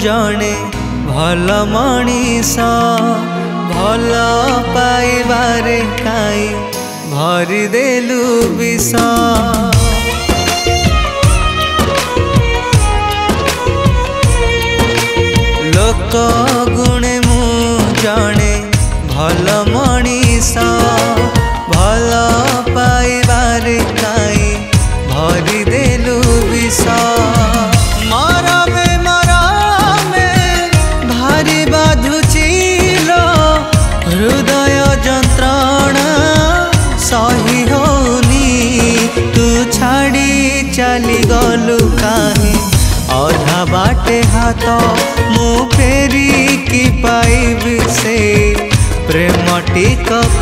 जणे भल मनीष भल पाइबारे काई भरी देलु विष। लोक गुणे मु जणे भल मनीष भल पाइबारे काई भरी देलु विष। मरमे मरमे भारी बाधुचिलो हृदय जंत्रणा सही होनी तू छाड़ी चली गलु काहे अधा बाटे हाथ मु फेरी की पाइबी से प्रेम टिकक।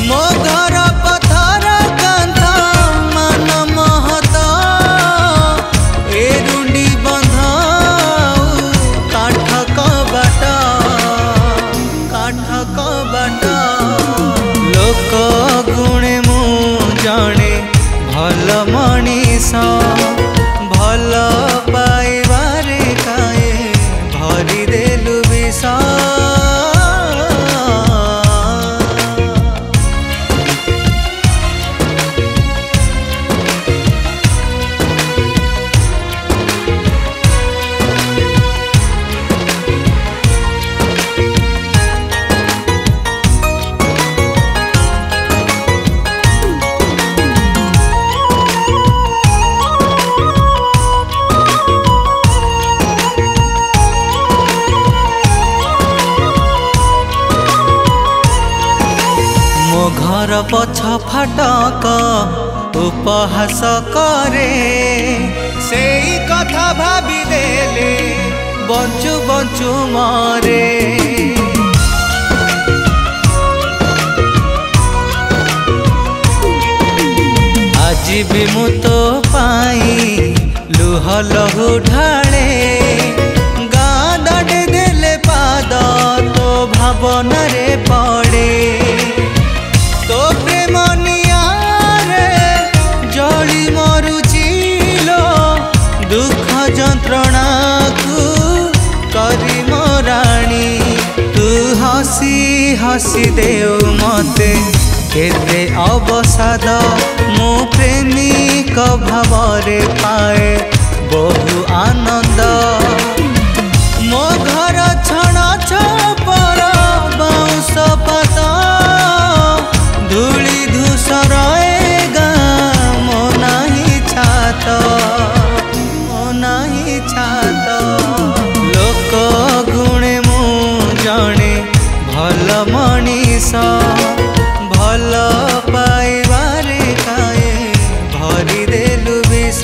मो घर पथर कांथ मान महत ए रुंडी बंध काठ कबाट लोक गुणे मु जणे भल मनीष भल पाइबारे काए भरी देलु विष। घर पछ फाटक उपहास करे सेई कथा भाभी देले बंचु बंचु मारे। आज भी मु तो पाई लुह लहु ढाले गादे देले पाद तो भावन रे पड़े। तो प्रेम नियारे जली मरुचिलो दुख जंत्रणा को करी मोराणी तू हसी हसी देउ मते केते अवसाद मु प्रेमिक भावरे पाए बहु आनंद। मो घर छण छपर बाउंस पात धूली धूसर मो नाही छात लोक गुणे मु जणे भल मनीष भल पाइबारे काए भरी देलु विष।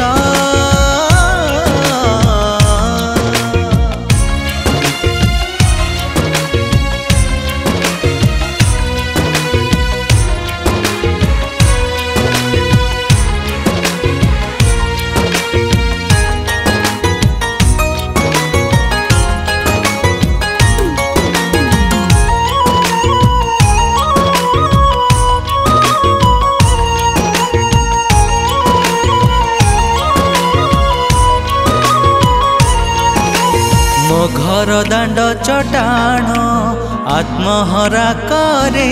मो घर दांड चटाण आत्महरा करे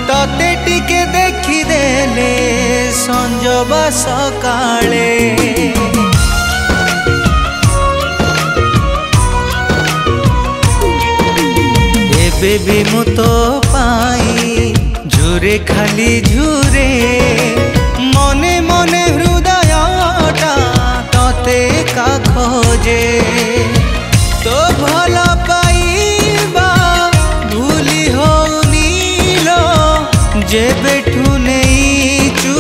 तते टिके देखी देले संजोबा सकाळे। एबे भी मु तो पाई झुरे खाली झुरे मने मने हृदयटा तते का खोजे। तो भल पाइबा भूली होनी लो जे बेठू नेचु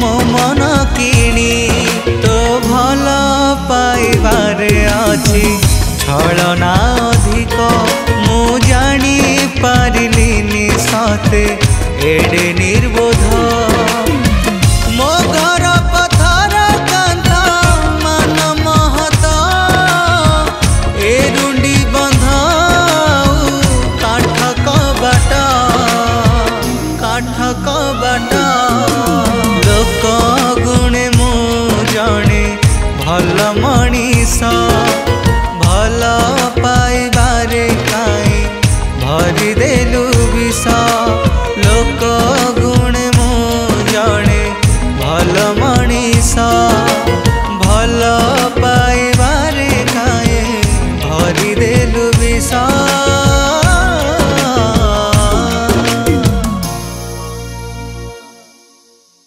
मो मन किणी। तो भल पाइबारे अछि छलना अधिक मु जानी पारिलिनी सते एडे निर्बोध। मो घर पथर कांथ मान महत ए रुंडी बंध काठ कबाट लोक गुणे मु जणे भल मनीष